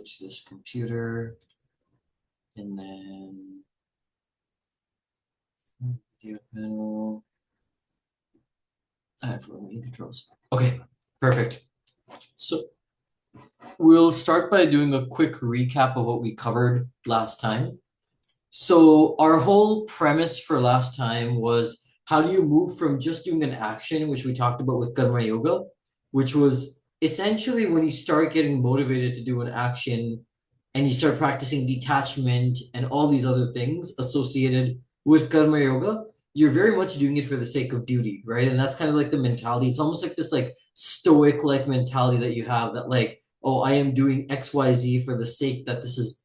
to this computer, and then video panel. I have main controls. Okay, perfect. So we'll start by doing a quick recap of what we covered last time. So our whole premise for last time was how do you move from just doing an action, which we talked about with Karma Yoga, which was essentially when you start getting motivated to do an action and you start practicing detachment and all these other things associated with Karma Yoga, you're very much doing it for the sake of duty, right? And that's kind of like the mentality. It's almost like this like stoic like mentality that you have that like, oh, I am doing XYZ for the sake that this is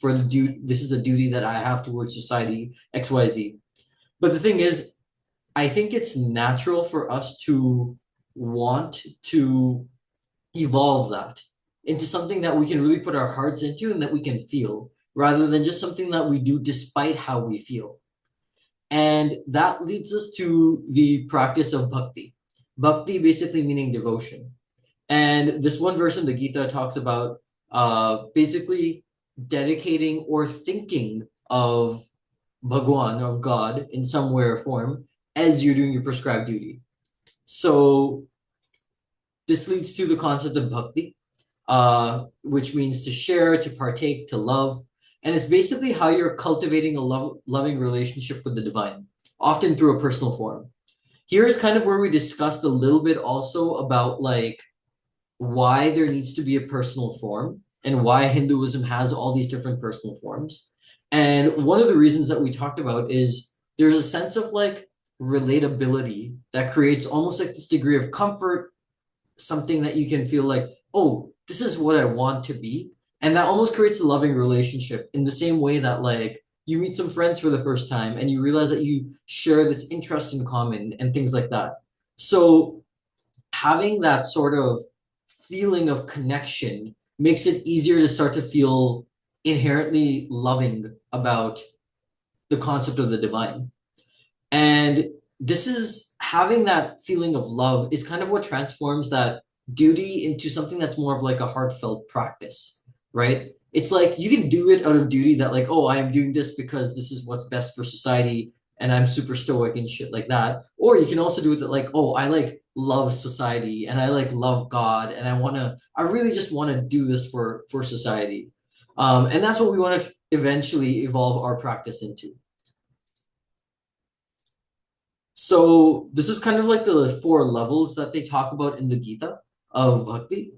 for the this is the duty that I have towards society, XYZ. But the thing is, I think it's natural for us to want to evolve that into something that we can really put our hearts into and that we can feel, rather than just something that we do despite how we feel. And that leads us to the practice of bhakti. Bhakti basically meaning devotion. And this one verse in the Gita talks about basically dedicating or thinking of Bhagwan, of God, in some way or form as you're doing your prescribed duty. So this leads to the concept of bhakti, which means to share, to partake, to love. And it's basically how you're cultivating a loving relationship with the divine, often through a personal form. Here is kind of where we discussed a little bit also about like why there needs to be a personal form and why Hinduism has all these different personal forms. And one of the reasons that we talked about is there's a sense of like relatability that creates almost like this degree of comfort, something that you can feel like, oh, this is what I want to be. And that almost creates a loving relationship in the same way that like you meet some friends for the first time and you realize that you share this interest in common and things like that. So having that sort of feeling of connection makes it easier to start to feel inherently loving about the concept of the divine. And this is having that feeling of love is kind of what transforms that duty into something that's more of like a heartfelt practice, right? It's like you can do it out of duty that like, oh, I am doing this because this is what's best for society and I'm super stoic and shit like that. Or you can also do it that like, oh, I like love society and I like love God and I really just want to do this for society. And that's what we want to eventually evolve our practice into. So this is kind of like the 4 levels that they talk about in the Gita of Bhakti.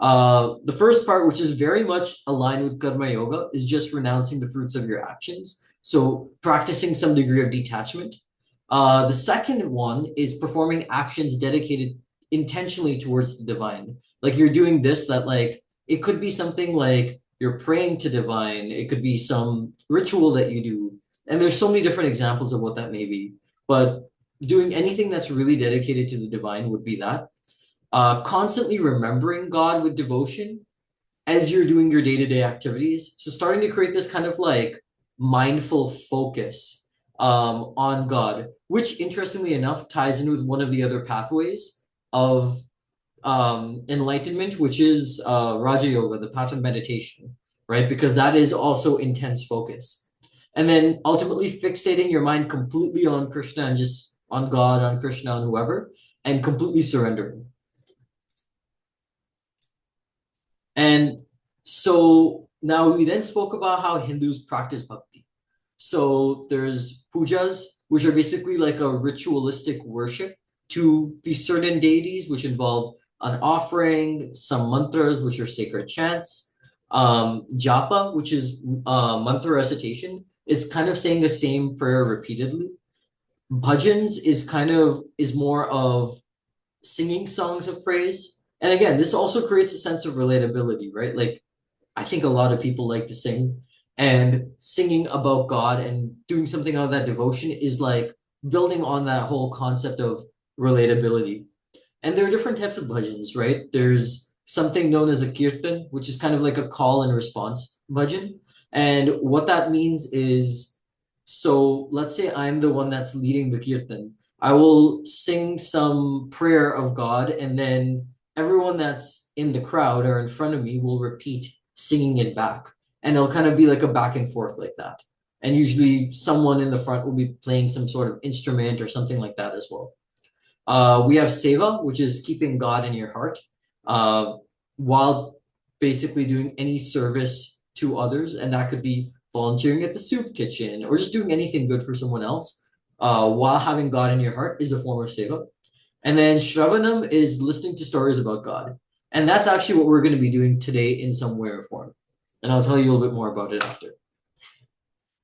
The first part, which is very much aligned with Karma Yoga, is just renouncing the fruits of your actions. So practicing some degree of detachment. The second one is performing actions dedicated intentionally towards the divine. Like you're doing this that like, it could be something like you're praying to divine. It could be some ritual that you do. And there's so many different examples of what that may be. But doing anything that's really dedicated to the divine would be that. Constantly remembering God with devotion as you're doing your day-to-day activities. So starting to create this kind of like mindful focus on God, which interestingly enough ties in with one of the other pathways of enlightenment, which is Raja Yoga, the path of meditation, right? Because that is also intense focus. And then ultimately fixating your mind completely on Krishna and just on God, on Krishna, on whoever, and completely surrendering. And so now we then spoke about how Hindus practice bhakti. So there's pujas, which are basically like a ritualistic worship to these certain deities, which involve an offering, some mantras, which are sacred chants. Japa, which is mantra recitation, is kind of saying the same prayer repeatedly. Bhajans is more of singing songs of praise. And again, this also creates a sense of relatability, right? Like I think a lot of people like to sing, and singing about God and doing something out of that devotion is like building on that whole concept of relatability. And there are different types of bhajans, right? There's something known as a kirtan, which is kind of like a call and response bhajan. And what that means is, so let's say I'm the one that's leading the kirtan. I will sing some prayer of God, and then everyone that's in the crowd or in front of me will repeat singing it back. And it'll kind of be like a back and forth like that. And usually someone in the front will be playing some sort of instrument or something like that as well. We have seva, which is keeping God in your heart, uh, while basically doing any service to others, and that could be volunteering at the soup kitchen or just doing anything good for someone else, while having God in your heart is a form of seva. And then Shravanam is listening to stories about God. And that's actually what we're going to be doing today in some way or form. And I'll tell you a little bit more about it after.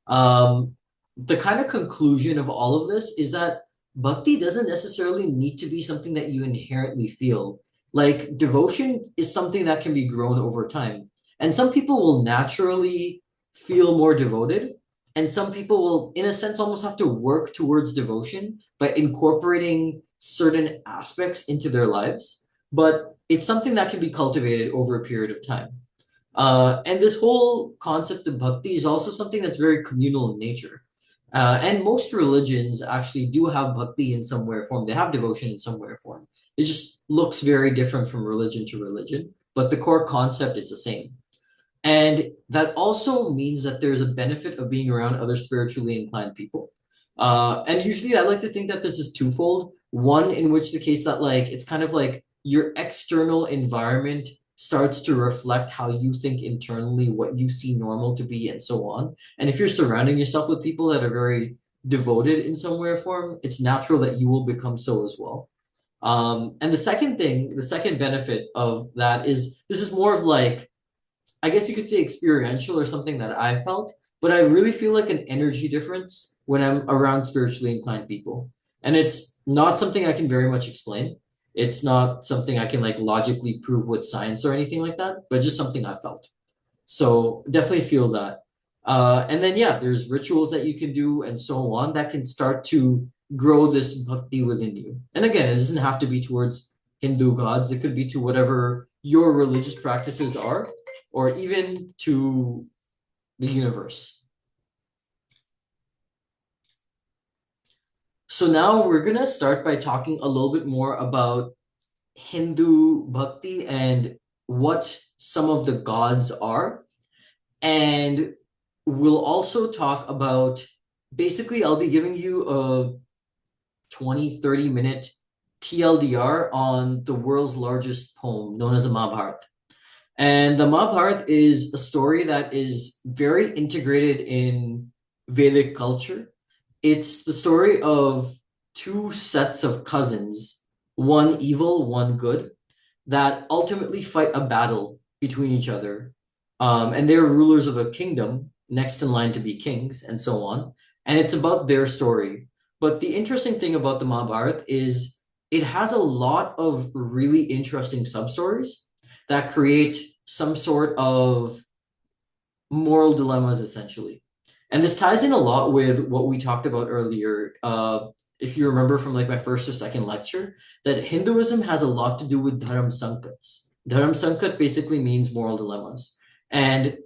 The kind of conclusion of all of this is that bhakti doesn't necessarily need to be something that you inherently feel. Like devotion is something that can be grown over time. And some people will naturally feel more devoted, and some people will, in a sense, almost have to work towards devotion by incorporating certain aspects into their lives. But it's something that can be cultivated over a period of time. And this whole concept of bhakti is also something that's very communal in nature. And most religions actually do have bhakti in some way or form. They have devotion in some way or form. It just looks very different from religion to religion, but the core concept is the same. And that also means that there's a benefit of being around other spiritually inclined people. And usually I like to think that this is twofold. One, in which the case that like it's kind of like your external environment starts to reflect how you think internally, what you see normal to be, and so on. And if you're surrounding yourself with people that are very devoted in some way or form, it's natural that you will become so as well. And the second thing, the second benefit of that is this is more of like, I guess you could say experiential or something that I felt, but I really feel like an energy difference when I'm around spiritually inclined people. And it's not something I can very much explain. It's not something I can like logically prove with science or anything like that, but just something I felt. So definitely feel that. And then yeah, there's rituals that you can do and so on that can start to grow this bhakti within you. And again, it doesn't have to be towards Hindu gods. It could be to whatever your religious practices are, or even to the universe. So now we're gonna start by talking a little bit more about Hindu bhakti and what some of the gods are. And we'll also talk about, basically, I'll be giving you a 20-30 minute TLDR on the world's largest poem known as a Mahabharata. And the Mahabharata is a story that is very integrated in Vedic culture. It's the story of two sets of cousins, one evil, one good, that ultimately fight a battle between each other. And they're rulers of a kingdom next in line to be kings and so on. And it's about their story. But the interesting thing about the Mahabharata is it has a lot of really interesting sub-stories that create some sort of moral dilemmas, essentially. And this ties in a lot with what we talked about earlier. If you remember from like my first or second lecture, that Hinduism has a lot to do with dharam sankats. Dharam sankat basically means moral dilemmas. And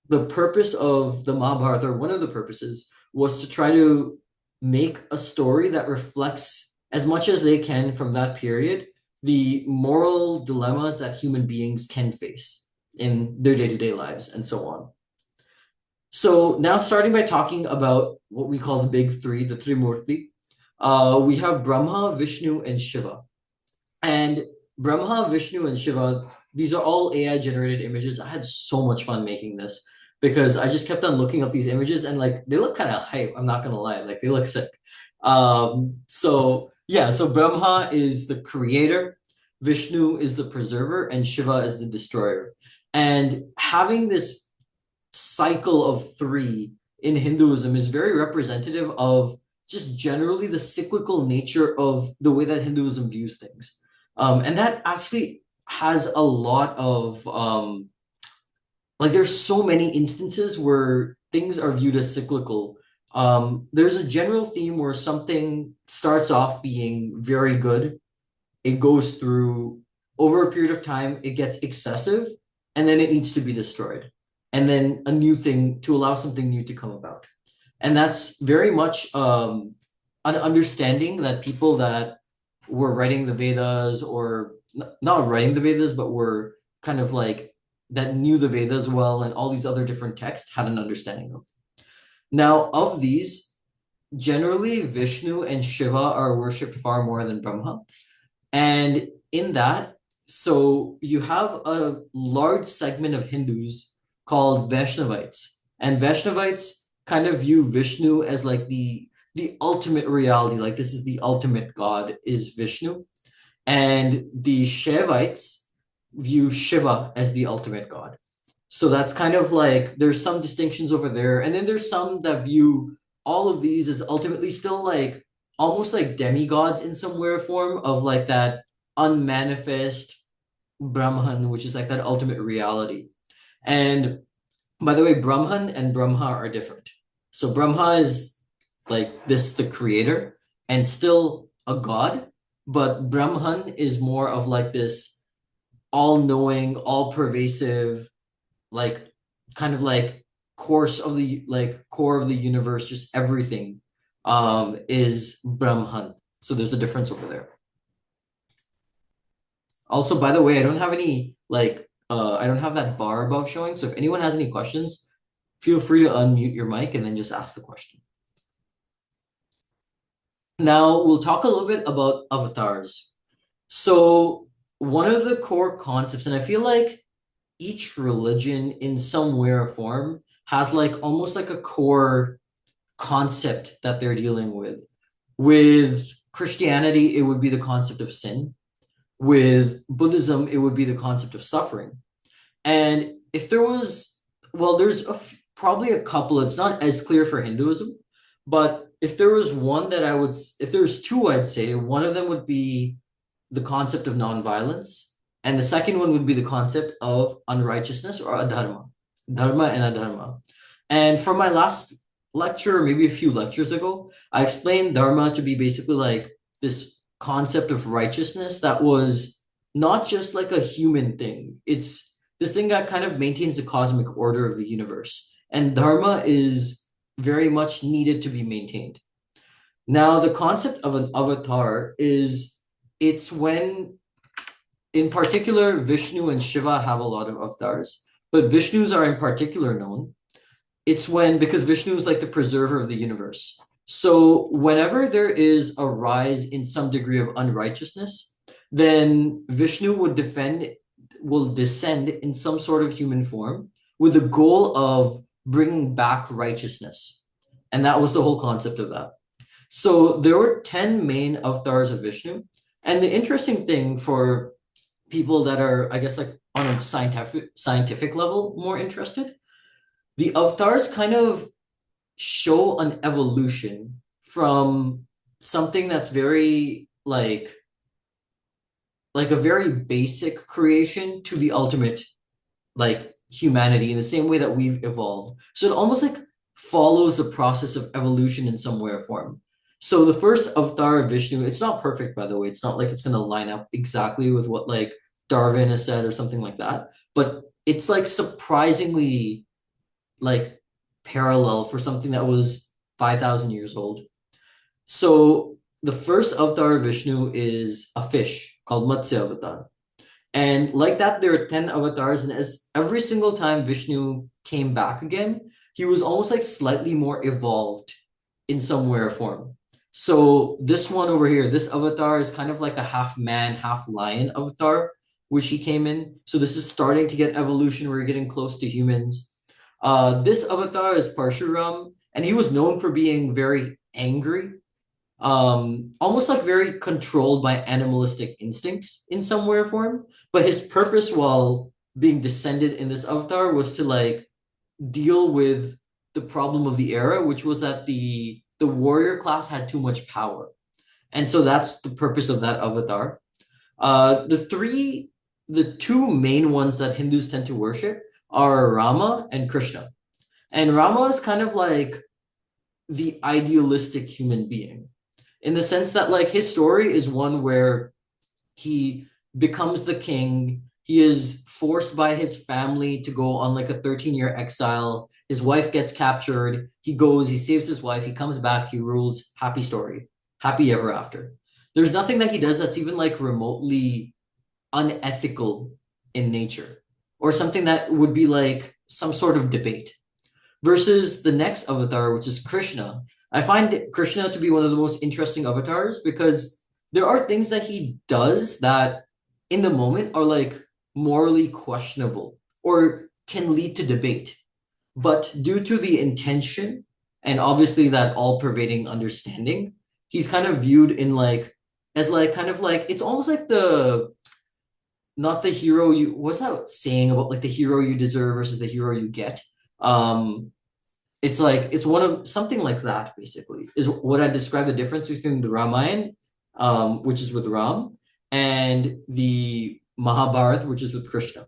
the purpose of the Mahabharata, or one of the purposes, was to try to make a story that reflects as much as they can from that period the moral dilemmas that human beings can face in their day-to-day lives and so on. So now starting by talking about what we call the big three, the Trimurti, we have Brahma, Vishnu, and Shiva. And Brahma, Vishnu, and Shiva, these are all AI generated images. I had so much fun making this because I just kept on looking up these images and like they look kind of hype. I'm not gonna lie, like they look sick. So yeah, so Brahma is the creator, Vishnu is the preserver, and Shiva is the destroyer. And having this cycle of three in Hinduism is very representative of just generally the cyclical nature of the way that Hinduism views things. And that actually has a lot of like there's so many instances where things are viewed as cyclical. There's a general theme where something starts off being very good, it goes through over a period of time, it gets excessive, and then it needs to be destroyed. And then a new thing to allow something new to come about. And that's very much an understanding that people that were writing the Vedas or not writing the Vedas, but were kind of like that knew the Vedas well and all these other different texts had an understanding of. Now, of these, generally Vishnu and Shiva are worshipped far more than Brahma. And in that, so you have a large segment of Hindus called Vaishnavites. And Vaishnavites kind of view Vishnu as like the ultimate reality, like this is the ultimate God is Vishnu. And the Shaivites view Shiva as the ultimate God. So that's kind of like there's some distinctions over there. And then there's some that view all of these as ultimately still like almost like demigods in some way or form of like that unmanifest Brahman, which is like that ultimate reality. And by the way, Brahman and Brahma are different. So Brahma is like this, the creator, and still a god, but Brahman is more of like this all-knowing, all-pervasive, like kind of like course of the like core of the universe, just everything is Brahman. So there's a difference over there. Also, by the way, I don't have any like I don't have that bar above showing. So if anyone has any questions, feel free to unmute your mic and then just ask the question. Now we'll talk a little bit about avatars. So one of the core concepts, and I feel like each religion in some way or form has like almost like a core concept that they're dealing with. With Christianity, it would be the concept of sin. With Buddhism, it would be the concept of suffering. And if there was, well, there's probably a couple, it's not as clear for Hinduism, but if there was one that if there was two, I'd say one of them would be the concept of nonviolence, and the second one would be the concept of unrighteousness or adharma, dharma and adharma. And for my last lecture, maybe a few lectures ago, I explained dharma to be basically like this concept of righteousness that was not just like a human thing. It's this thing that kind of maintains the cosmic order of the universe. And dharma is very much needed to be maintained. Now, the concept of an avatar is it's when, in particular, Vishnu and Shiva have a lot of avatars, but Vishnus are in particular known. It's when, because Vishnu is like the preserver of the universe. So whenever there is a rise in some degree of unrighteousness, then Vishnu will descend in some sort of human form with the goal of bringing back righteousness. And that was the whole concept of that. So there were 10 main avatars of Vishnu. And the interesting thing for people that are, I guess, like on a scientific level more interested, the avatars kind of show an evolution from something that's very like a very basic creation to the ultimate like humanity in the same way that we've evolved. So it almost like follows the process of evolution in some way or form. So the first avatar of Vishnu, it's not perfect, by the way. It's not like it's going to line up exactly with what like Darwin has said or something like that. But it's like surprisingly like parallel for something that was 5,000 years old. So the first avatar of Vishnu is a fish called Matsya Avatar. And like that, there are 10 avatars, and as every single time Vishnu came back again, he was almost like slightly more evolved in some way or form. So this one over here, this avatar is kind of like a half man, half lion avatar, which he came in. So this is starting to get evolution. We're getting close to humans. This avatar is Parshuram, and he was known for being very angry, almost like very controlled by animalistic instincts in some way or form. But his purpose while being descended in this avatar was to like deal with the problem of the era, which was that the warrior class had too much power. And so that's the purpose of that avatar. The two main ones that Hindus tend to worship are Rama and Krishna. And Rama is kind of like the idealistic human being in the sense that like his story is one where he becomes the king. He is forced by his family to go on like a 13-year exile. His wife gets captured. He goes, he saves his wife, he comes back, he rules. Happy story. Happy ever after. There's nothing that he does that's even like remotely unethical in nature. or something that would be like some sort of debate. Versus the next avatar, which is Krishna. I find Krishna to be one of the most interesting avatars because there are things that he does that in the moment are like morally questionable or can lead to debate. But due to the intention and obviously that all-pervading understanding, he's kind of viewed in like as like kind of like it's almost like the not the hero you what's that saying about like the hero you deserve versus the hero you get? Um, it's like it's one of something like that basically is what I describe the difference between the Ramayana, which is with Ram, and the Mahabharata, which is with Krishna.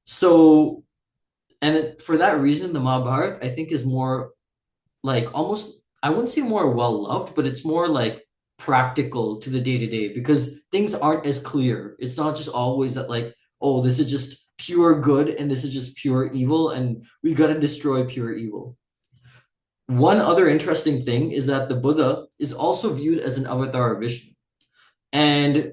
So, for that reason, the Mahabharata I think is more like almost I wouldn't say more well loved, but it's more like practical to the day to day because things aren't as clear. It's not just always that like, oh, this is just pure good and this is just pure evil, and we gotta destroy pure evil. One other interesting thing is that the Buddha is also viewed as an avatar of Vishnu. And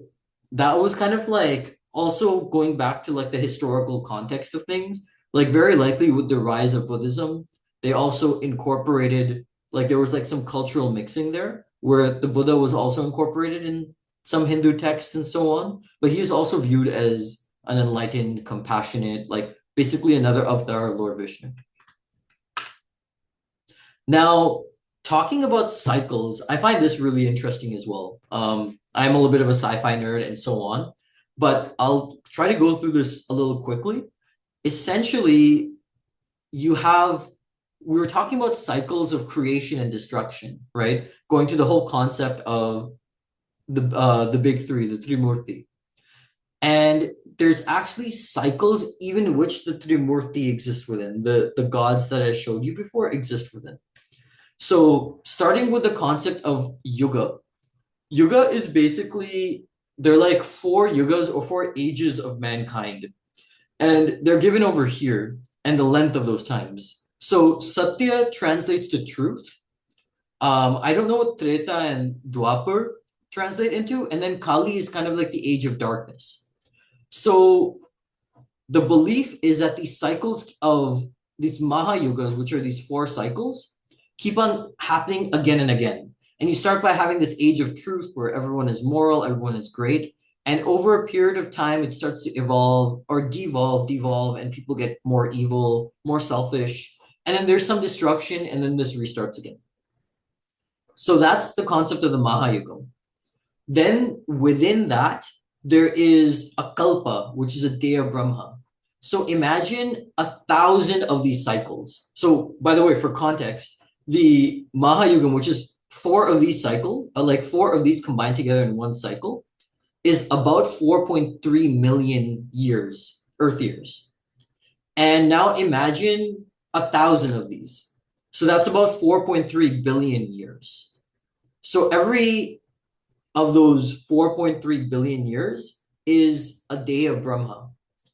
that was kind of like also going back to like the historical context of things, like very likely with the rise of Buddhism, they also incorporated like there was like some cultural mixing there where the Buddha was also incorporated in some Hindu texts and so on, but he is also viewed as an enlightened, compassionate, like basically another avatar of Lord Vishnu. Now, talking about cycles, I find this really interesting as well. I'm a little bit of a sci-fi nerd and so on, but I'll try to go through this a little quickly. Essentially, you have we were talking about cycles of creation and destruction, right? Going to the whole concept of the big three, the Trimurti. And there's actually cycles even in which the Trimurti exist within. The gods that I showed you before exist within. So starting with the concept of yuga. Yuga is basically they're like four yugas or four ages of mankind. And they're given over here and the length of those times. So Satya translates to truth. I don't know what Treta and Dwapar translate into, and then Kali is kind of like the age of darkness. So the belief is that these cycles of these Mahayugas, which are these four cycles, keep on happening again and again. And you start by having this age of truth where everyone is moral, everyone is great. And over a period of time, it starts to evolve or devolve, and people get more evil, more selfish. And then there's some destruction, and then this restarts again. So that's the concept of the Mahayuga. Then within that, there is a kalpa, which is a day of Brahma. So imagine 1,000 of these cycles. So by the way, for context, the Mahayuga, which is four of these like four of these combined together in one cycle, is about 4.3 million years, Earth years. And now imagine 1,000 of these. So that's about 4.3 billion years. So every of those 4.3 billion years is a day of Brahma.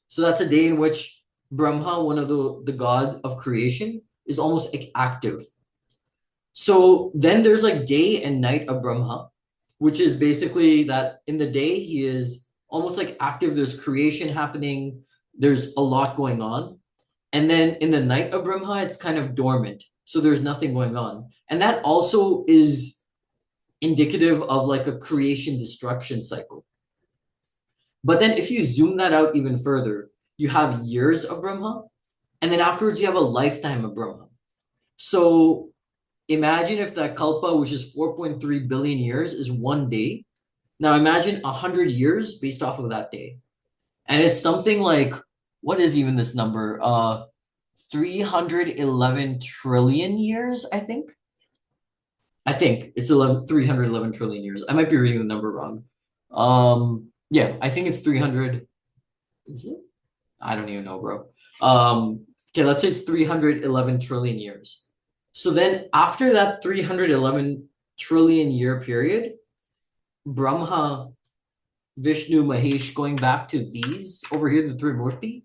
So that's a day in which Brahma, one of the god of creation, is almost like active. So then there's like day and night of Brahma, which is basically that in the day he is almost like active. There's creation happening. There's a lot going on. And then in the night of Brahma, it's kind of dormant. So there's nothing going on. And that also is indicative of like a creation destruction cycle. But then if you zoom that out even further, you have years of Brahma, and then afterwards you have a lifetime of Brahma. So imagine if that kalpa, which is 4.3 billion years, is one day. Now imagine 100 years based off of that day. And it's something like, what is even this number? 311 trillion years, I think. I think it's 311 trillion years. I might be reading the number wrong. Yeah, I think it's 300. Is it? I don't even know, bro. Okay, let's say it's 311 trillion years. So then after that 311 trillion year period, Brahma, Vishnu, Mahesh, going back to these over here, the Trimurti,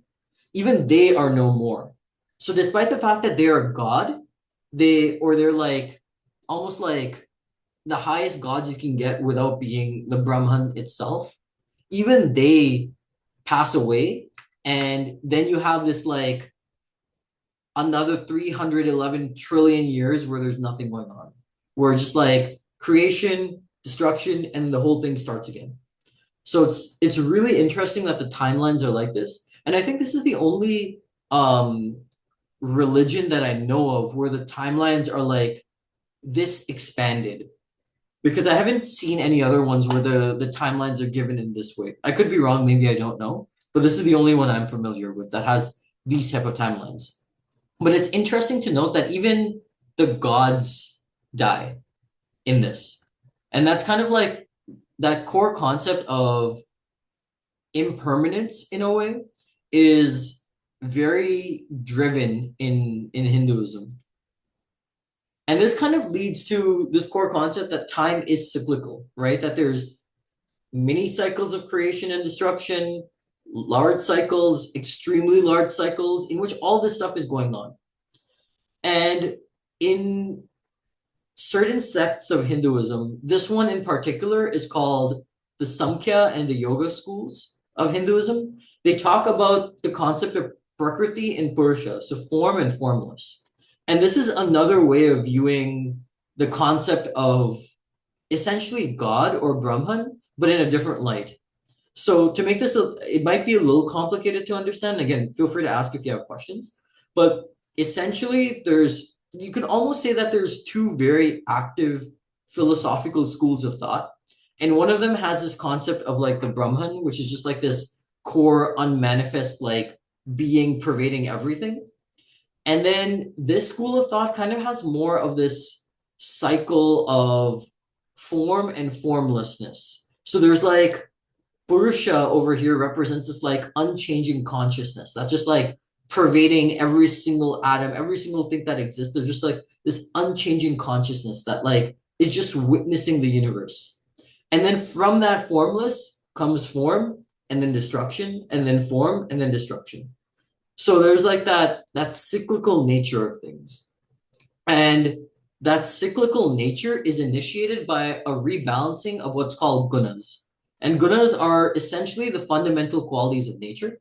even they are no more. So despite the fact that they are God, they're like almost like the highest gods you can get without being the Brahman itself, even they pass away And then you have this like another 311 trillion years where there's nothing going on, where just like creation, destruction, and the whole thing starts again. So it's really interesting that the timelines are like this. And I think this is the only religion that I know of where the timelines are like this expanded. Because I haven't seen any other ones where the timelines are given in this way. I could be wrong, maybe I don't know, but this is the only one I'm familiar with that has these type of timelines. But it's interesting to note that even the gods die in this. And that's kind of like that core concept of impermanence in a way is very driven in Hinduism. And this kind of leads to this core concept that time is cyclical, right? That there's mini cycles of creation and destruction, large cycles, extremely large cycles, in which all this stuff is going on. And in certain sects of Hinduism, this one in particular is called the Samkhya and the Yoga schools of Hinduism. They talk about the concept of Prakriti and Purusha, so form and formless. And this is another way of viewing the concept of essentially God or Brahman, but in a different light. So to make this, it might be a little complicated to understand. Again, feel free to ask if you have questions. But essentially, you could almost say that there's two very active philosophical schools of thought. And one of them has this concept of like the Brahman, which is just like this core, unmanifest, like being pervading everything. And then this school of thought kind of has more of this cycle of form and formlessness. So there's like Purusha over here represents this like unchanging consciousness that's just like pervading every single atom, every single thing that exists. There's just like this unchanging consciousness that like is just witnessing the universe. And then from that formless comes form and then destruction and then form and then destruction. So there's like that cyclical nature of things. And that cyclical nature is initiated by a rebalancing of what's called gunas. And gunas are essentially the fundamental qualities of nature.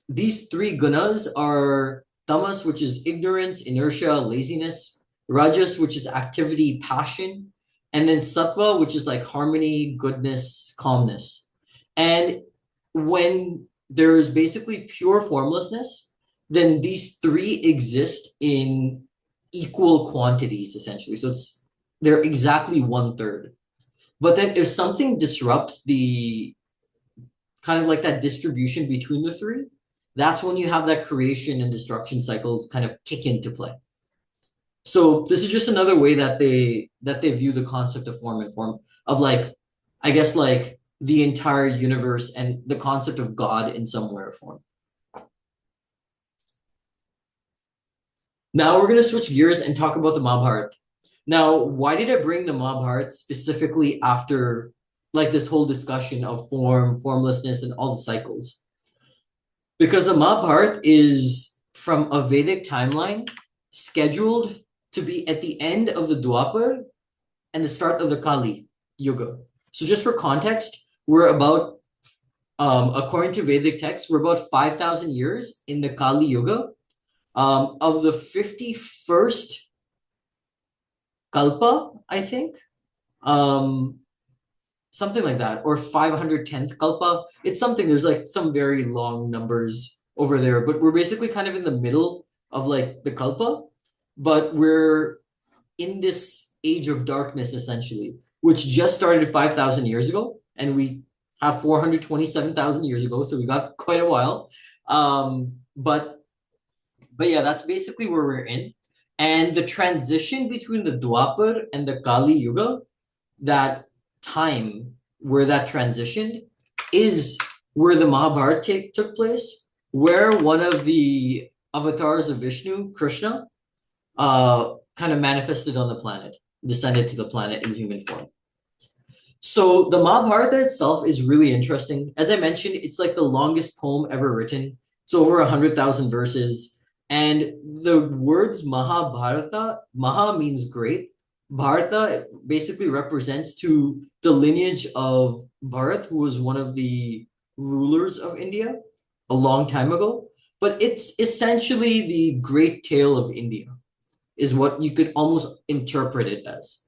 These three gunas are tamas, which is ignorance, inertia, laziness, rajas, which is activity, passion, and then sattva, which is like harmony, goodness, calmness. And when there is basically pure formlessness, then these three exist in equal quantities, essentially. So they're exactly 1/3. But then if something disrupts the kind of like that distribution between the three, that's when you have that creation and destruction cycles kind of kick into play. So this is just another way that they view the concept of form and form of like, I guess like the entire universe and the concept of God in some way or form. Now we're going to switch gears and talk about the Mahabharata. Now, why did I bring the Mahabharata specifically after like this whole discussion of form, formlessness, and all the cycles? Because the Mahabharata is from a Vedic timeline scheduled to be at the end of the Dwapar and the start of the Kali Yuga. So just for context, we're about, according to Vedic texts, we're about 5,000 years in the Kali Yuga. Of the 51st Kalpa, I think, something like that, or 510th Kalpa. It's something, there's like some very long numbers over there, but we're basically kind of in the middle of like the Kalpa, but we're in this age of darkness essentially, which just started 5,000 years ago, and we have 427,000 years ago, so we got quite a while. But yeah, that's basically where we're in. And the transition between the Dwapar and the Kali Yuga, that time where that transitioned, is where the Mahabharata took place, where one of the avatars of Vishnu, Krishna, kind of manifested on the planet, descended to the planet in human form. So the Mahabharata itself is really interesting. As I mentioned, it's like the longest poem ever written. It's over 100,000 verses. And the words Mahabharata, Maha means great. Bharata basically represents to the lineage of Bharat, who was one of the rulers of India. a long time ago, but it's essentially the Great Tale of India, is what you could almost interpret it as.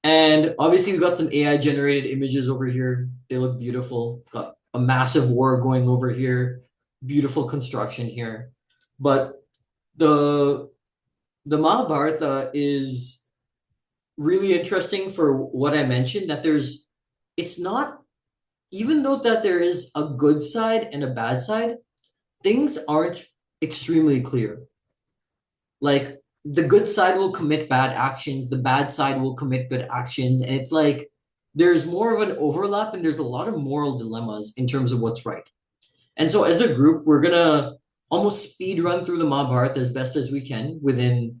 And obviously, we got some AI generated images over here. They look beautiful. Got a massive war going over here, beautiful construction here. But the the Mahabharata is really interesting for what I mentioned, that it's not, even though that there is a good side and a bad side, things aren't extremely clear. Like the good side will commit bad actions, the bad side will commit good actions, and it's like there's more of an overlap and there's a lot of moral dilemmas in terms of what's right. And so as a group, we're gonna almost speed run through the Mahabharata as best as we can within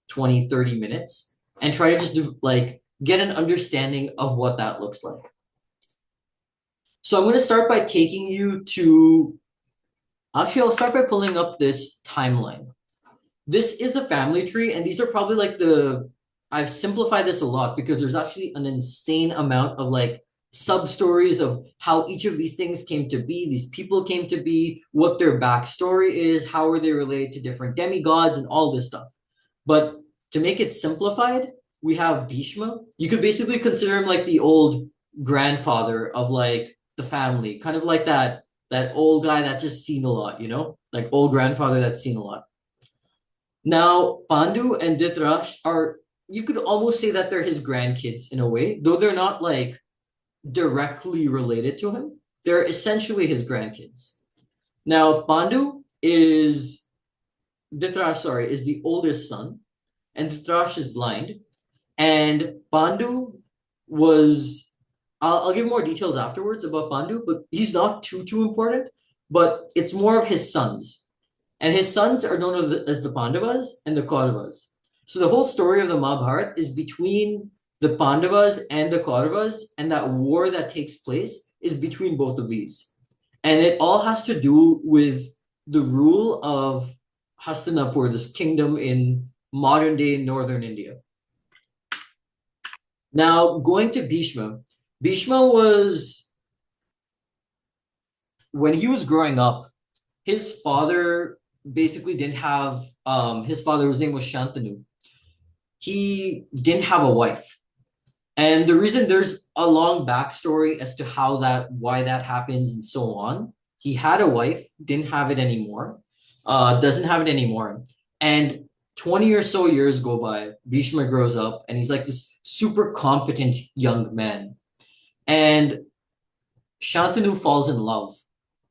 20, 30 minutes and try to just do like get an understanding of what that looks like. So I'm going to start by taking you to, actually, I'll start by pulling up this timeline. This is the family tree, and these are probably like I've simplified this a lot because there's actually an insane amount of like sub stories of how each of these things came to be, these people came to be, what their backstory is, how are they related to different demigods, and all this stuff. But to make it simplified, we have Bhishma. You could basically consider him like the old grandfather of like the family, kind of like that old guy that just seen a lot, you know, like old grandfather that's seen a lot. Now, Pandu and Dhritarashtra are, you could almost say that they're his grandkids in a way, though they're not like directly related to him. They're essentially his grandkids. Now, Dhritarashtra, sorry, is the oldest son, and Dhritarashtra is blind. And Pandu was, I'll give more details afterwards about Pandu, but he's not too important, but it's more of his sons. And his sons are known as the Pandavas and the Kauravas. So the whole story of the Mahabharata is between the Pandavas and the Kauravas, and that war that takes place is between both of these. And it all has to do with the rule of Hastinapur, this kingdom in modern day northern India. Now, going to Bhishma, Bhishma was, when he was growing up, his father basically didn't have, his father, whose name was Shantanu, he didn't have a wife. And the reason, there's a long backstory as to why that happens and so on. He had a wife, didn't have it anymore, doesn't have it anymore. And 20 or so years go by, Bhishma grows up, and he's like this super competent young man. And Shantanu falls in love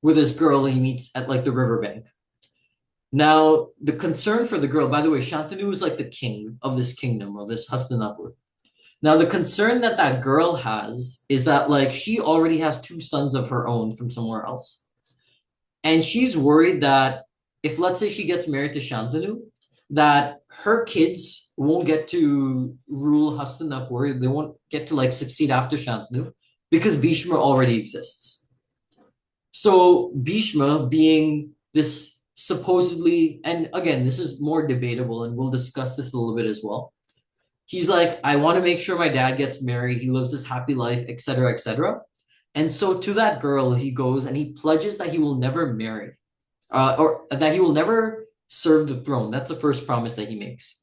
with this girl he meets at like the riverbank. Now, the concern for the girl, by the way, Shantanu is like the king of this kingdom, of this Hastinapur. Now, the concern that that girl has is that like she already has two sons of her own from somewhere else. And she's worried that if, let's say, she gets married to Shantanu, that her kids won't get to rule Hastinapur. They won't get to like succeed after Shantanu because Bhishma already exists. So Bhishma, being this supposedly, and again, this is more debatable, and we'll discuss this a little bit as well. He's like, I want to make sure my dad gets married. He lives this happy life, etc., etc. And so to that girl, he goes and he pledges that he will never marry, or that he will never serve the throne. That's the first promise that he makes.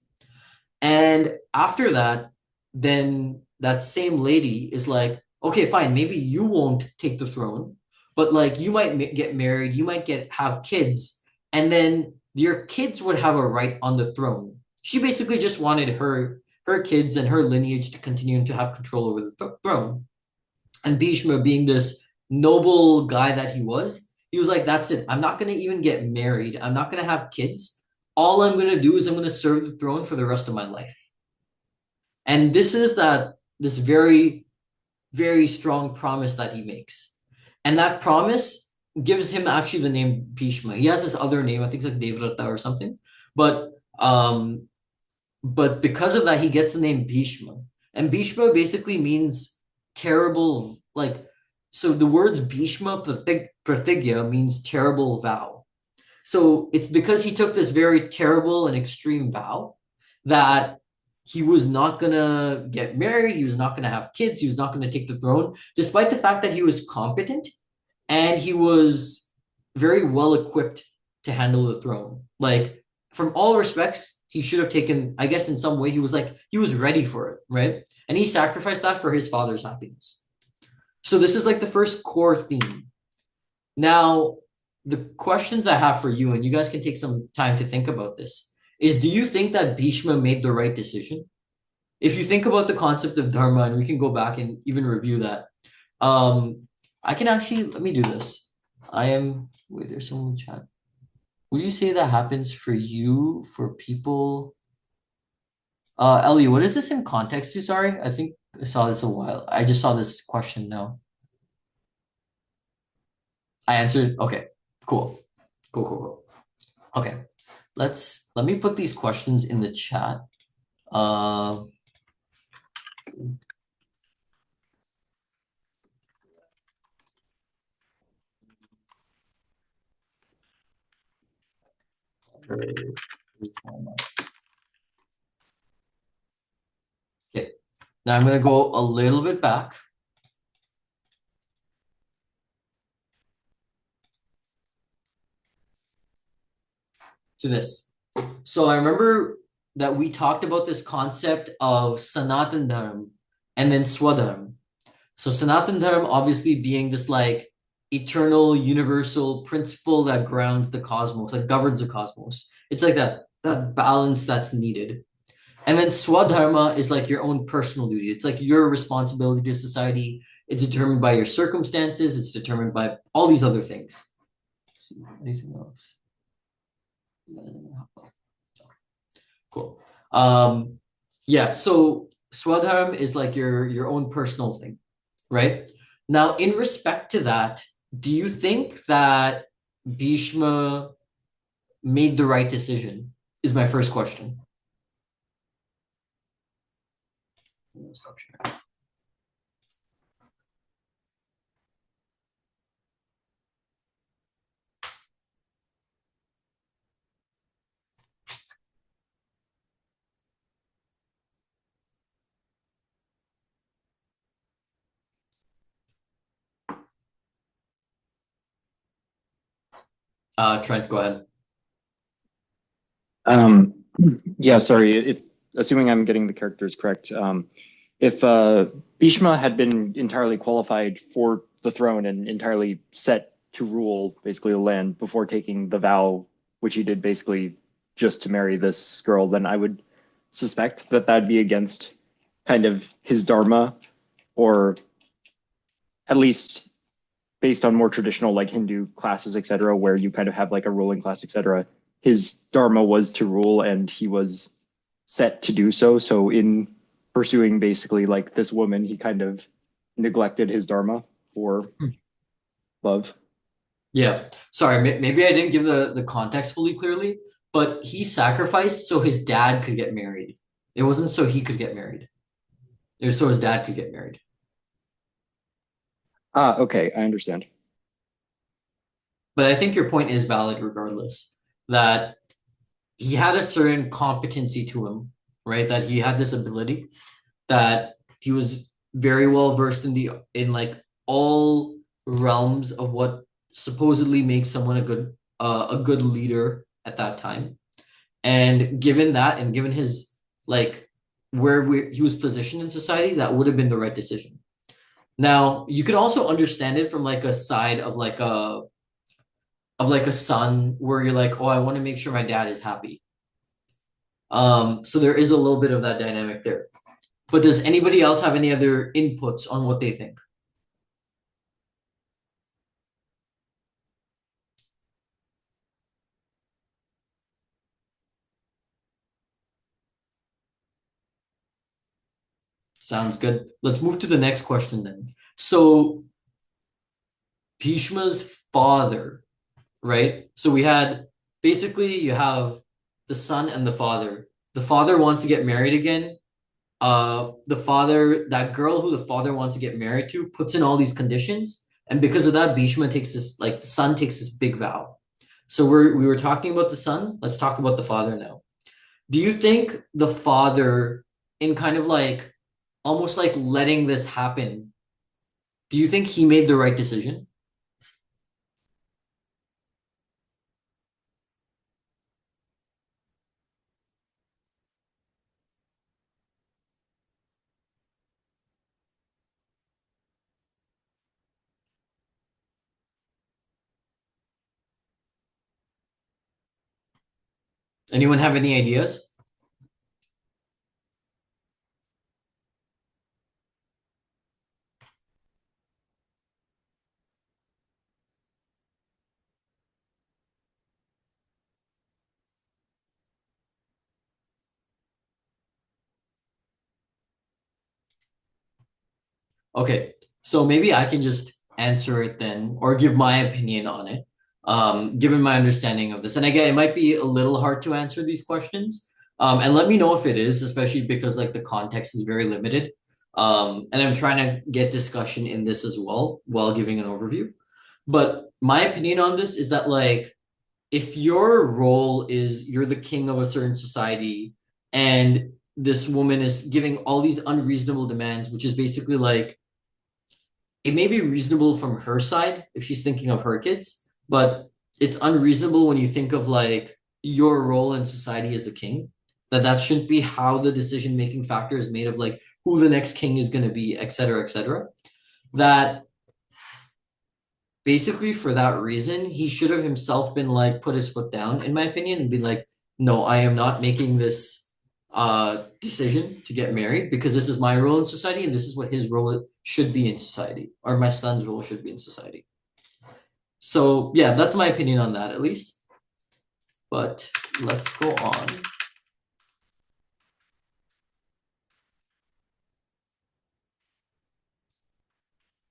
And after that, then that same lady is like, okay, fine, maybe you won't take the throne, but like you might get married, you might have kids, and then your kids would have a right on the throne. She basically just wanted her kids and her lineage to continue to have control over the throne. And Bhishma, being this noble guy that he was like, that's it. I'm not going to even get married. I'm not going to have kids. All I'm going to do is I'm going to serve the throne for the rest of my life. And this is this very, very strong promise that he makes. And that promise gives him actually the name Bhishma. He has this other name, I think it's like Devrata or something. But because of that, he gets the name Bhishma. And Bhishma basically means terrible, like, so the words Bhishma Pratigya means terrible vow. So it's because he took this very terrible and extreme vow that he was not going to get married, he was not going to have kids, he was not going to take the throne, despite the fact that he was competent and he was very well equipped to handle the throne. Like from all respects, he should have taken, I guess in some way he was like he was ready for it, right? And he sacrificed that for his father's happiness. So this is like the first core theme. Now, the questions I have for you, and you guys can take some time to think about this, is do you think that Bhishma made the right decision? If you think about the concept of dharma, and we can go back and even review that, I can actually, let me do this. Wait, there's someone in chat. Would you say that happens for you, for people? Ellie, what is this in context to? Sorry, I think I saw this a while. I just saw this question now. I answered. Okay, cool. Cool. Okay, let me put these questions in the chat. Uh, okay, now I'm gonna go a little bit back to this. So I remember that we talked about this concept of Sanatan Dharma and then Swadharma. So Sanatan Dharma obviously being this like eternal universal principle that grounds the cosmos, that governs the cosmos. It's like that balance that's needed. And then Swadharma is like your own personal duty. It's like your responsibility to society. It's determined by your circumstances. It's determined by all these other things. Let's see, anything else? Cool. Yeah, so Swadharma is like your own personal thing, right? Now, in respect to that, do you think that Bhishma made the right decision? Is my first question. Stop sharing. Trent, go ahead. Um, yeah, sorry. If assuming I'm getting the characters correct, if Bhishma had been entirely qualified for the throne and entirely set to rule basically the land before taking the vow, which he did basically just to marry this girl, then I would suspect that that'd be against kind of his dharma, or at least based on more traditional like Hindu classes, etc., where you kind of have like a ruling class, etc. His dharma was to rule, and he was set to do so. So in pursuing basically like this woman, he kind of neglected his dharma for love. Yeah, sorry, maybe I didn't give the context fully clearly, but he sacrificed so his dad could get married. It wasn't so he could get married. It was so his dad could get married. Ah, okay, I understand. But I think your point is valid regardless, that he had a certain competency to him, right? That he had this ability, that he was very well versed in like all realms of what supposedly makes someone a good leader at that time. And given that, and given his like he was positioned in society, that would have been the right decision. Now, you could also understand it from like a side of like a son where you're like, oh, I want to make sure my dad is happy. So there is a little bit of that dynamic there. But does anybody else have any other inputs on what they think? Sounds good. Let's move to the next question then. So Bhishma's father, right? So we had basically you have the son and the father. The father wants to get married again. The father, that girl who the father wants to get married to, puts in all these conditions, and because of that, Bhishma takes this like the son takes this big vow. So we were talking about the son. Let's talk about the father now. Do you think the father, in kind of like almost like letting this happen, do you think he made the right decision? Anyone have any ideas? Okay, so maybe I can just answer it then, or give my opinion on it, given my understanding of this. And again, it might be a little hard to answer these questions. And let me know if it is, especially because like the context is very limited. And I'm trying to get discussion in this as well while giving an overview. But my opinion on this is that like if your role is you're the king of a certain society and this woman is giving all these unreasonable demands, which is basically like it may be reasonable from her side if she's thinking of her kids, but it's unreasonable when you think of like your role in society as a king. That shouldn't be how the decision making factor is made of like who the next king is going to be, et cetera, et cetera. That basically for that reason, he should have himself been like put his foot down, in my opinion, and be like, no, I am not making this decision to get married because this is my role in society and this is what his role should be in society, or my son's role should be in society. So yeah, that's my opinion on that at least. But let's go on.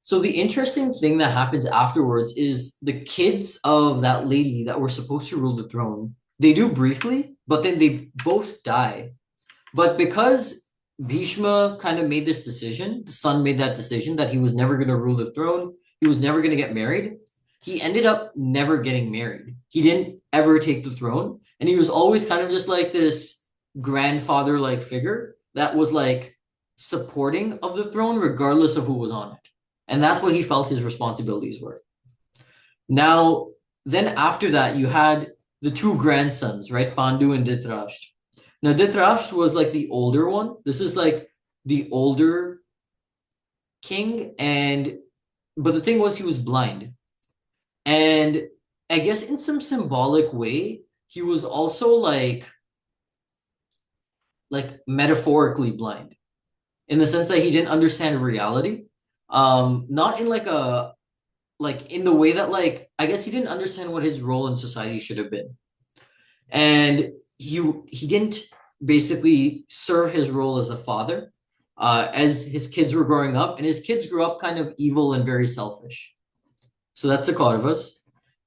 So the interesting thing that happens afterwards is the kids of that lady that were supposed to rule the throne, they do briefly, but then they both die. But because Bhishma kind of made this decision, the son made that decision that he was never going to rule the throne, he was never going to get married. He ended up never getting married. He didn't ever take the throne. And he was always kind of just like this grandfather like figure that was like supporting of the throne, regardless of who was on it. And that's what he felt his responsibilities were. Now, then after that, you had the two grandsons, right? Pandu and Dhritarashtra. Now, Dhritarashtra was like the older one. This is like the older king, and but the thing was he was blind. And I guess in some symbolic way, he was also like metaphorically blind in the sense that he didn't understand reality. Not in like a like in the way that like I guess he didn't understand what his role in society should have been. And he didn't basically serve his role as a father as his kids were growing up, and his kids grew up kind of evil and very selfish. So that's the Kauravas.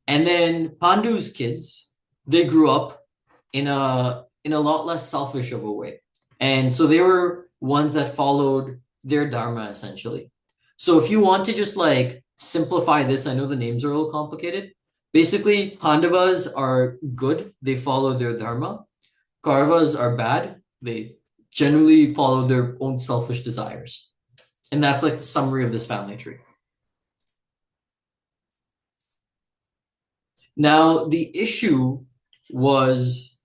And then Pandu's kids, they grew up in a lot less selfish of a way. And so they were ones that followed their dharma essentially. So if you want to just like simplify this, I know the names are a little complicated. Basically, Pandavas are good, they follow their dharma. Kauravas are bad, they generally follow their own selfish desires. And that's like the summary of this family tree. Now, the issue was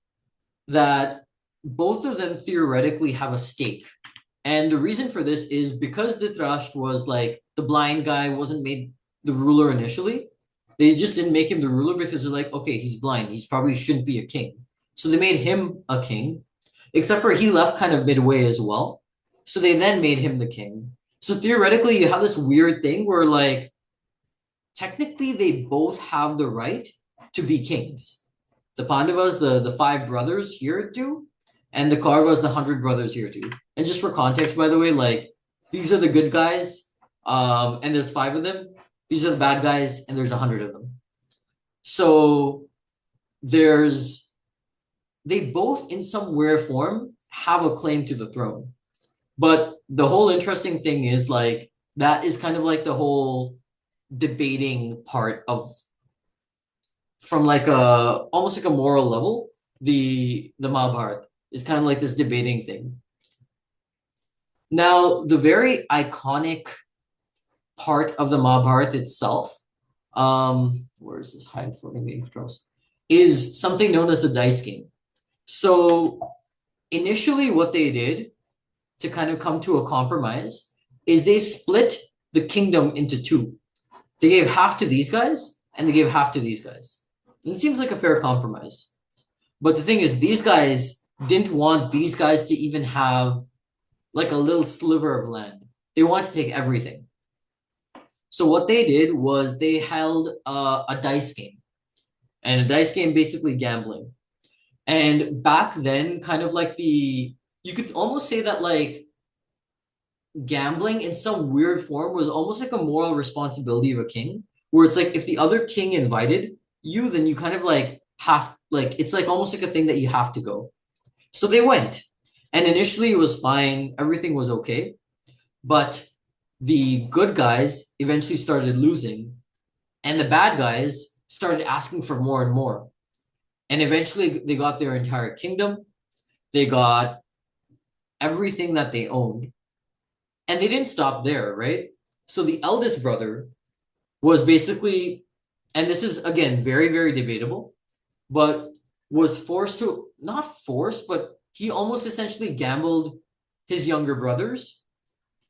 that both of them theoretically have a stake. And the reason for this is because Dhritarashtra was like the blind guy, wasn't made the ruler initially. They just didn't make him the ruler because they're like, okay, he's blind. He probably shouldn't be a king. So they made him a king, except for he left kind of midway as well. So they then made him the king. So theoretically, you have this weird thing where like technically they both have the right to be kings. The Pandavas, the five brothers here do, and the Kauravas, the 100 brothers here do. And just for context, by the way, like these are the good guys, and there's five of them. These are the bad guys, and there's 100 of them. So there's they both, in some weird form, have a claim to the throne. But the whole interesting thing is like that is kind of like the whole debating part of from like a almost like a moral level. The Mahabharata is kind of like this debating thing. Now, the very iconic part of the Mahabharata itself, where is this hide floating Game of Thrones, is something known as the dice game. So initially, what they did to kind of come to a compromise is they split the kingdom into two. They gave half to these guys and they gave half to these guys. And it seems like a fair compromise. But the thing is, these guys didn't want these guys to even have like a little sliver of land. They wanted to take everything. So what they did was they held a dice game, and a dice game basically gambling. And back then, kind of like you could almost say that like gambling in some weird form was almost like a moral responsibility of a king, where it's like if the other king invited you, then you kind of like have like it's like almost like a thing that you have to go. So they went. And initially it was fine, everything was okay, but the good guys eventually started losing, and the bad guys started asking for more and more. And eventually they got their entire kingdom, they got everything that they owned. And they didn't stop there, right? So the eldest brother was basically, and this is again very, very debatable, but was forced to, not forced, but he almost essentially gambled his younger brothers.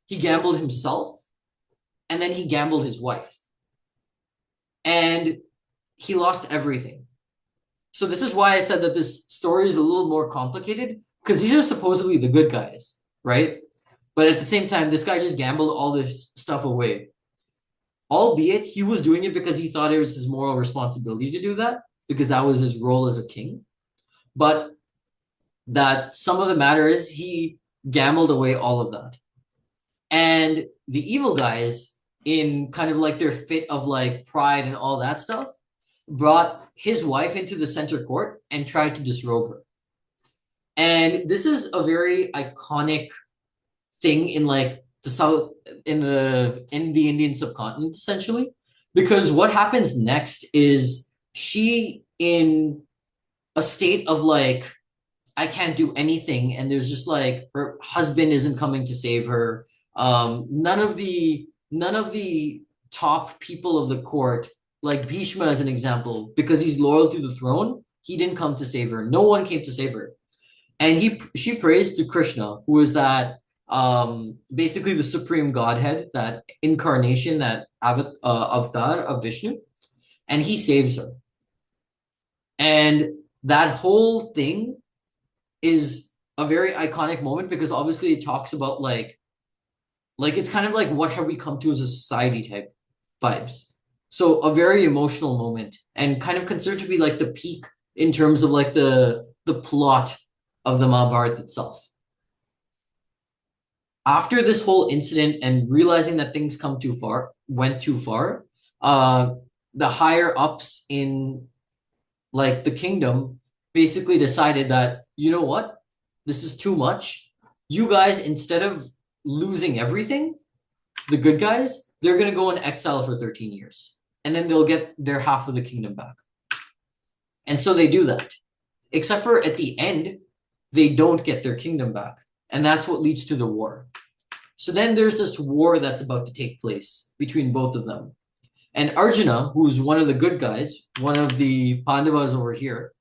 He gambled himself, and then he gambled his wife. And he lost everything. So this is why I said that this story is a little more complicated, because these are supposedly the good guys, right? But at the same time, this guy just gambled all this stuff away. Albeit he was doing it because he thought it was his moral responsibility to do that, because that was his role as a king. But that some of the matter is he gambled away all of that. And the evil guys, in kind of like their fit of like pride and all that stuff, brought his wife into the center court and tried to disrobe her. And this is a very iconic thing in like the South, in the Indian subcontinent, essentially, because what happens next is she, in a state of like I can't do anything, and there's just like her husband isn't coming to save her. None of the top people of the court, like Bhishma as an example, because he's loyal to the throne, he didn't come to save her. No one came to save her. And she prays to Krishna, who is that basically the supreme godhead, that incarnation, that avatar of Vishnu, and he saves her. And that whole thing is a very iconic moment, because obviously it talks about like it's kind of like what have we come to as a society type vibes. So a very emotional moment, and kind of considered to be like the peak in terms of like the plot of the Mahabharata itself. After this whole incident and realizing that things went too far, the higher ups in like the kingdom basically decided that, you know what, this is too much. You guys, instead of losing everything, the good guys, they're going to go in exile for 13 years. And then they'll get their half of the kingdom back. And so they do that. Except for at the end, they don't get their kingdom back. And that's what leads to the war. So then there's this war that's about to take place between both of them. And Arjuna, who's one of the good guys, one of the Pandavas over here,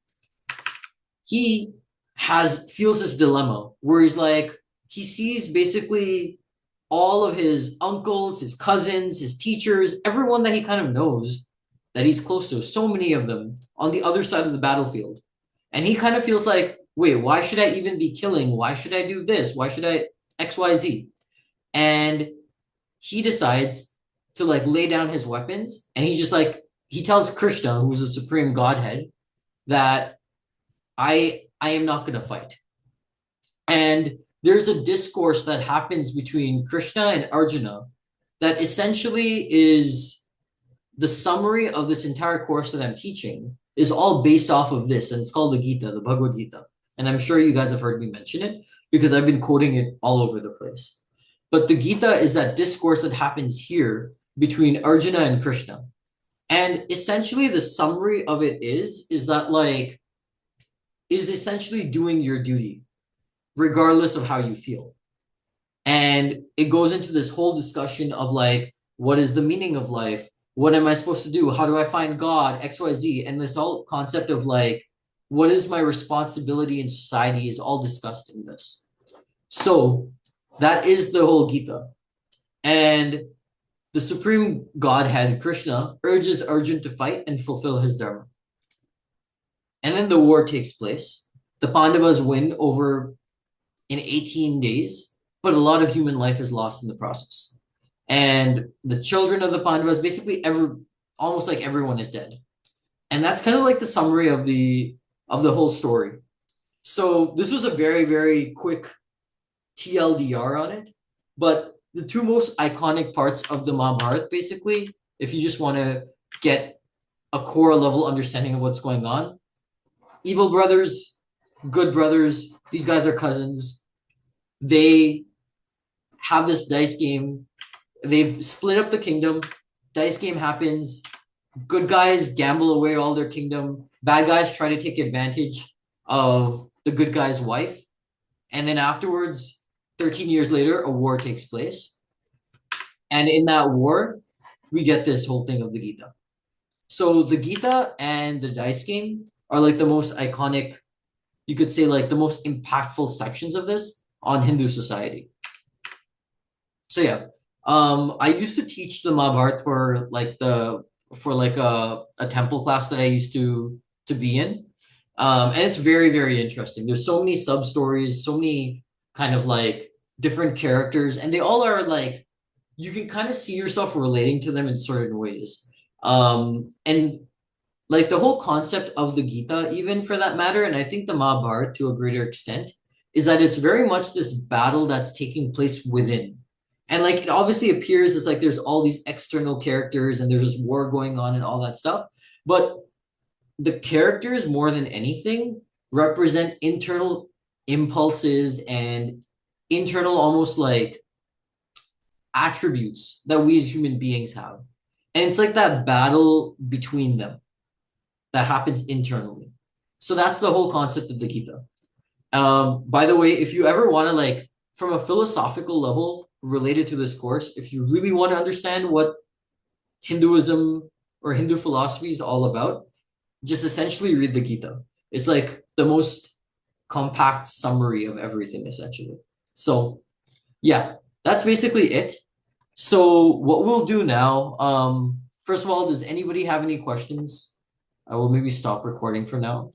he feels this dilemma where he's like, he sees basically all of his uncles, his cousins, his teachers, everyone that he kind of knows that he's close to, so many of them on the other side of the battlefield. And he kind of feels like, wait, why should I even be killing? Why should I do this? Why should I XYZ? And he decides to like lay down his weapons, and he just like, he tells Krishna, who's the supreme godhead, that I am not going to fight. And there's a discourse that happens between Krishna and Arjuna that essentially is the summary of this entire course that I'm teaching, is all based off of this, and it's called the Gita, the Bhagavad Gita. And I'm sure you guys have heard me mention it because I've been quoting it all over the place. But the Gita is that discourse that happens here between Arjuna and Krishna. And essentially the summary of it is that like, is essentially doing your duty, regardless of how you feel. And it goes into this whole discussion of like, what is the meaning of life? What am I supposed to do? How do I find God? XYZ. And this whole concept of like, what is my responsibility in society is all discussed in this. So that is the whole Gita. And the supreme godhead, Krishna, urges Arjuna to fight and fulfill his dharma. and then the war takes place. The Pandavas win over in 18 days, but a lot of human life is lost in the process. And the children of the Pandavas, basically almost like everyone is dead. And that's kind of like the summary of the whole story. So this was a very, very quick TLDR on it. But the two most iconic parts of the Mahabharata, basically, if you just want to get a core level understanding of what's going on, evil brothers, good brothers, these guys are cousins. They have this dice game. They've split up the kingdom. Dice game happens. Good guys gamble away all their kingdom. Bad guys try to take advantage of the good guy's wife. And then afterwards, 13 years later, a war takes place. And in that war, we get this whole thing of the Gita. So the Gita and the dice game are like the most iconic, you could say like the most impactful sections of this on Hindu society. So yeah, I used to teach the Mahabharata for like a temple class that I used to be in. And it's very, very interesting. There's so many sub stories, so many kind of like different characters, and they all are like you can kind of see yourself relating to them in certain ways. And like the whole concept of the Gita, even for that matter, and I think the Mahabharata to a greater extent, is that it's very much this battle that's taking place within. And like it obviously appears as like there's all these external characters and there's this war going on and all that stuff. But the characters, more than anything, represent internal impulses and internal almost like attributes that we as human beings have. And it's like that battle between them that happens internally. So that's the whole concept of the Gita. By the way, if you ever want to like from a philosophical level related to this course, if you really want to understand what Hinduism or Hindu philosophy is all about, just essentially read the Gita. It's like the most compact summary of everything, essentially. So, yeah, that's basically it. So, what we'll do now, first of all, does anybody have any questions? I will maybe stop recording for now.